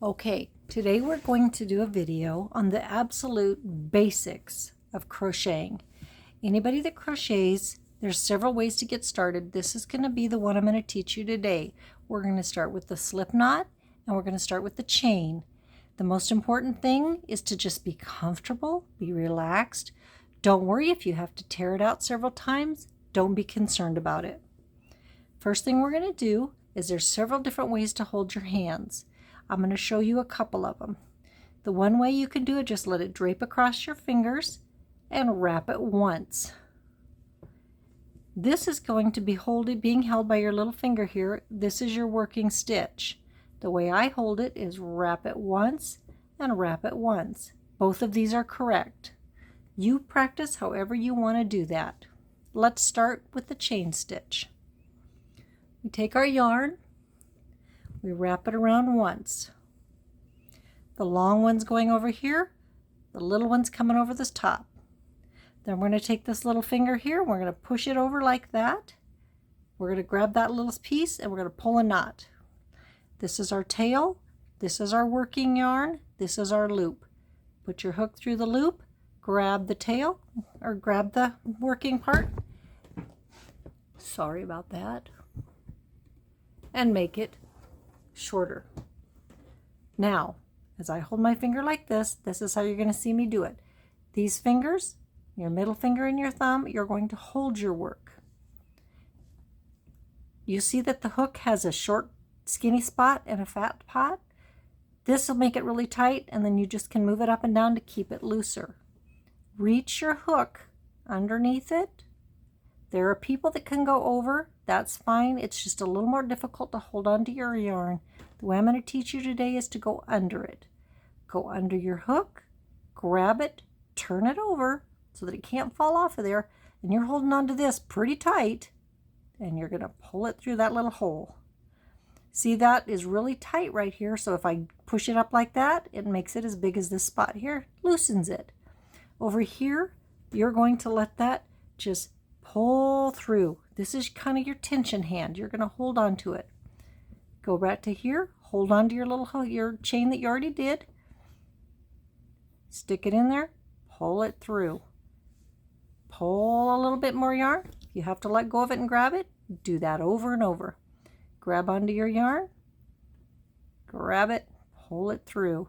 Okay, today we're going to do a video on the absolute basics of crocheting. Anybody that crochets, there's several ways to get started. This is going to be the one I'm going to teach you today. We're going to start with the slip knot and we're going to start with the chain. The most important thing is to just be comfortable, be relaxed. Don't worry if you have to tear it out several times. Don't be concerned about it. First thing we're going to do is there's several different ways to hold your hands. I'm going to show you a couple of them. The one way you can do it, just let it drape across your fingers and wrap it once. This is going to be being held by your little finger here. This is your working stitch. The way I hold it is wrap it once and wrap it once. Both of these are correct. You practice however you want to do that. Let's start with the chain stitch. We take our yarn, we wrap it around once. The long one's going over here, the little one's coming over this top. Then we're going to take this little finger here, we're going to push it over like that. We're going to grab that little piece and we're going to pull a knot. This is our tail, this is our working yarn, this is our loop. Put your hook through the loop, grab the tail, or grab the working part. Sorry about that. And make it shorter. Now, as I hold my finger like this, this is how you're going to see me do it. These fingers, your middle finger and your thumb, you're going to hold your work. You see that the hook has a short, skinny spot and a fat spot? This will make it really tight, and then you just can move it up and down to keep it looser. Reach your hook underneath it. There are people that can go over. That's fine. It's just a little more difficult to hold onto your yarn. The way I'm going to teach you today is to go under it. Go under your hook, grab it, turn it over so that it can't fall off of there, and you're holding onto this pretty tight, and you're going to pull it through that little hole. See, that is really tight right here, so if I push it up like that, it makes it as big as this spot here, loosens it. Over here, you're going to let that just pull through. This is kind of your tension hand. You're going to hold on to it. Go back to here. Hold on to your chain that you already did. Stick it in there. Pull it through. Pull a little bit more yarn. If you have to let go of it and grab it, do that over and over. Grab onto your yarn. Grab it. Pull it through.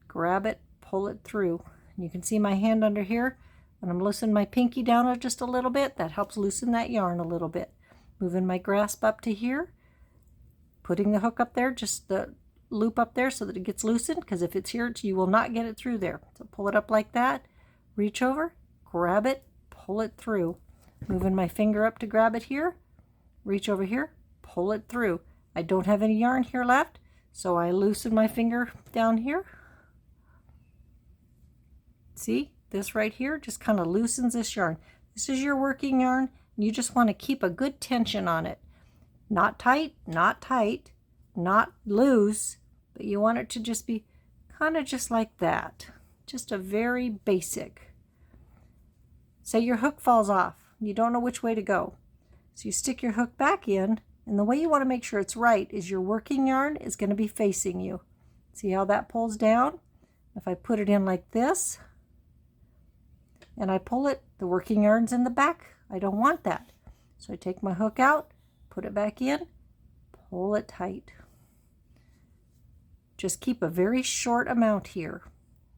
Grab it. Pull it through. You can see my hand under here. When I'm loosening my pinky down just a little bit, that helps loosen that yarn a little bit. Moving my grasp up to here, putting the hook up there, just the loop up there so that it gets loosened, because if it's here, you will not get it through there. So pull it up like that, reach over, grab it, pull it through. Moving my finger up to grab it here, reach over here, pull it through. I don't have any yarn here left, so I loosen my finger down here. See? This right here just kind of loosens this yarn. This is your working yarn. You just want to keep a good tension on it. Not tight, not loose, but you want it to just be kind of just like that. Just a very basic. Say your hook falls off. You don't know which way to go. So you stick your hook back in, and the way you want to make sure it's right is your working yarn is going to be facing you. See how that pulls down? If I put it in like this, and I pull it, the working yarn's in the back. I don't want that. So I take my hook out, put it back in, pull it tight. Just keep a very short amount here.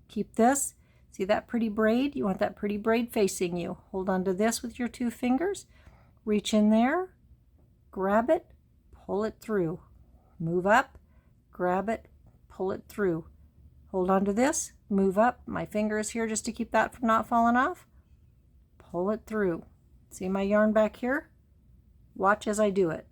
Keep this. See that pretty braid? You want that pretty braid facing you. Hold on to this with your two fingers. Reach in there, grab it, pull it through. Move up, grab it, pull it through. Hold on to this, move up. My finger is here just to keep that from not falling off. Pull it through. See my yarn back here? Watch as I do it.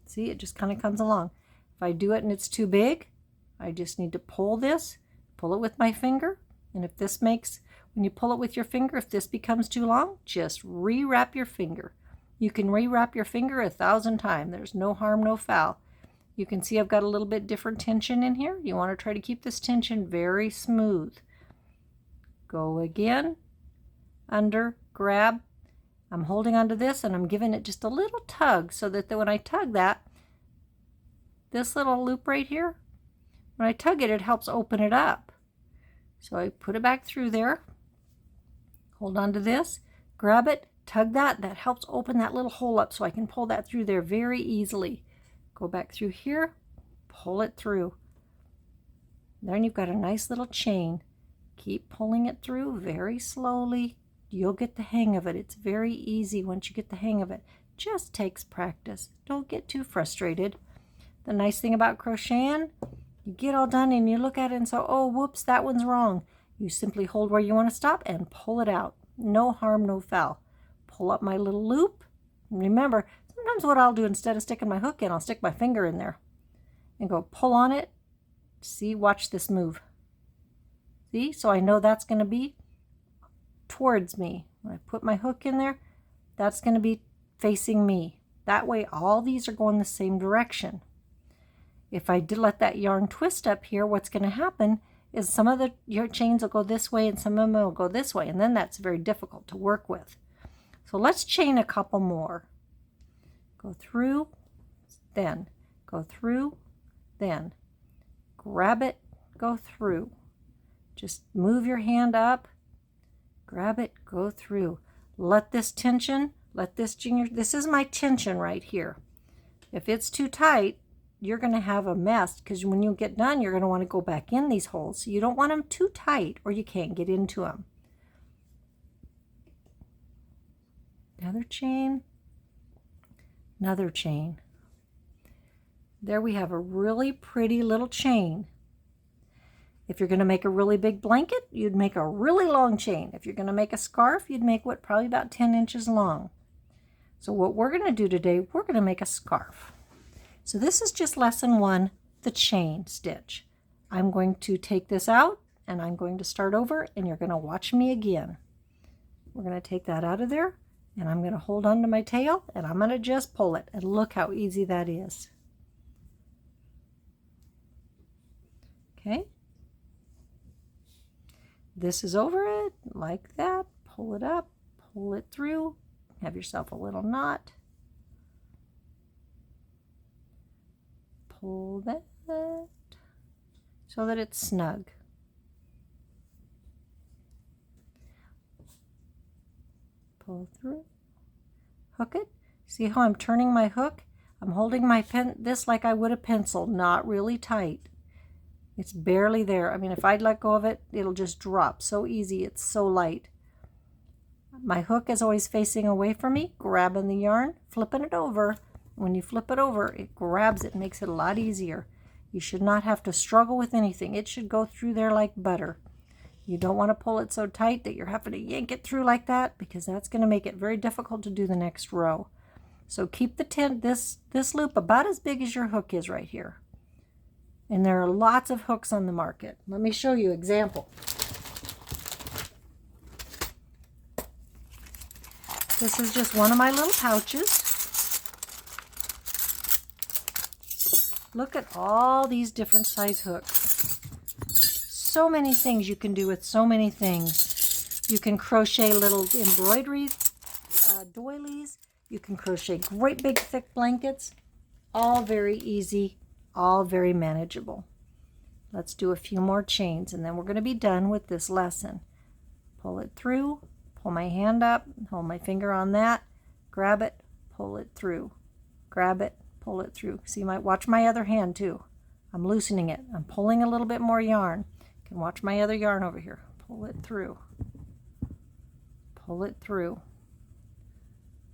See, it just kind of comes along. If I do it and it's too big, I just need to pull this, pull it with my finger. And if this makes, when you pull it with your finger, if this becomes too long, just rewrap your finger. You can rewrap your finger 1,000 times. There's no harm, no foul. You can see I've got a little bit different tension in here. You want to try to keep this tension very smooth. Go again, under, grab. I'm holding onto this and I'm giving it just a little tug so that when I tug that, this little loop right here, when I tug it, it helps open it up. So I put it back through there, hold on to this, grab it, tug that. That helps open that little hole up so I can pull that through there very easily. Go back through here, pull it through. Then you've got a nice little chain. Keep pulling it through very slowly. You'll get the hang of it. It's very easy once you get the hang of it. Just takes practice. Don't get too frustrated. The nice thing about crocheting, you get all done and you look at it and say, oh, whoops, that one's wrong. You simply hold where you want to stop and pull it out. No harm, no foul. Pull up my little loop. Remember, sometimes what I'll do instead of sticking my hook in, I'll stick my finger in there and go pull on it. See, watch this move. See, so I know that's going to be towards me. When I put my hook in there, that's going to be facing me. That way all these are going the same direction. If I did let that yarn twist up here, what's going to happen is some of your chains will go this way and some of them will go this way, and then that's very difficult to work with. So let's chain a couple more. Go through, then go through, then grab it, go through. Just move your hand up, grab it, go through. Let this tension, this is my tension right here. If it's too tight, you're going to have a mess because when you get done, you're going to want to go back in these holes. So you don't want them too tight or you can't get into them. Another chain, another chain. There we have a really pretty little chain. If you're going to make a really big blanket, you'd make a really long chain. If you're going to make a scarf, you'd make what, probably about 10 inches long. So what we're going to do today, we're going to make a scarf. So this is just lesson 1, the chain stitch. I'm going to take this out and I'm going to start over and you're going to watch me again. We're going to take that out of there and I'm going to hold on to my tail and I'm going to just pull it, and look how easy that is. Okay. This is over it, like that. Pull it up, pull it through, have yourself a little knot. Pull that so that it's snug. Pull through, hook it. See how I'm turning my hook? I'm holding my this like I would a pencil, not really tight. It's barely there. I mean, if I'd let go of it, it'll just drop. So easy, it's so light. My hook is always facing away from me, grabbing the yarn, flipping it over. When you flip it over, it grabs it and makes it a lot easier. You should not have to struggle with anything. It should go through there like butter. You don't want to pull it so tight that you're having to yank it through like that, because that's going to make it very difficult to do the next row. So keep this loop about as big as your hook is right here. And there are lots of hooks on the market. Let me show you an example. This is just one of my little pouches. Look at all these different size hooks. So many things you can do with so many things. You can crochet little embroidery doilies. You can crochet great big thick blankets. All very easy, all very manageable. Let's do a few more chains and then we're going to be done with this lesson. Pull it through, pull my hand up, hold my finger on that, grab it, pull it through, grab it, pull it through. See, watch my other hand too. I'm loosening it. I'm pulling a little bit more yarn. You can watch my other yarn over here. Pull it through. Pull it through.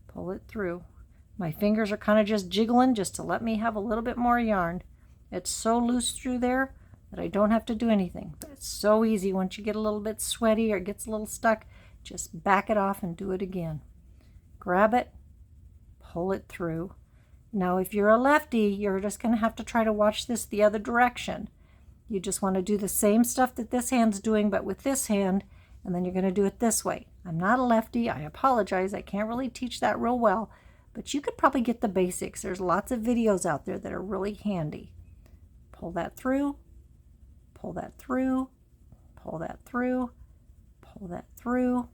Pull it through. My fingers are kind of just jiggling just to let me have a little bit more yarn. It's so loose through there that I don't have to do anything. But it's so easy once you get a little bit sweaty or it gets a little stuck. Just back it off and do it again. Grab it. Pull it through. Now, if you're a lefty, you're just going to have to try to watch this the other direction. You just want to do the same stuff that this hand's doing, but with this hand, and then you're going to do it this way. I'm not a lefty. I apologize. I can't really teach that real well, but you could probably get the basics. There's lots of videos out there that are really handy. Pull that through, pull that through, pull that through, pull that through.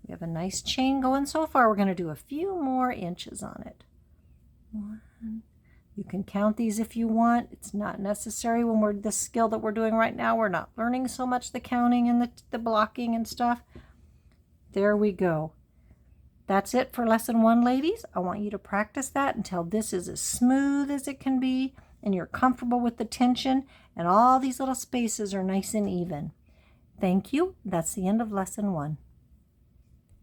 We have a nice chain going so far. We're going to do a few more inches on it. 1. You can count these if you want. It's not necessary when we're this skill that we're doing right now. We're not learning so much the counting and the blocking and stuff. There we go. That's it for lesson 1, ladies. I want you to practice that until this is as smooth as it can be and you're comfortable with the tension and all these little spaces are nice and even. Thank you. That's the end of lesson 1.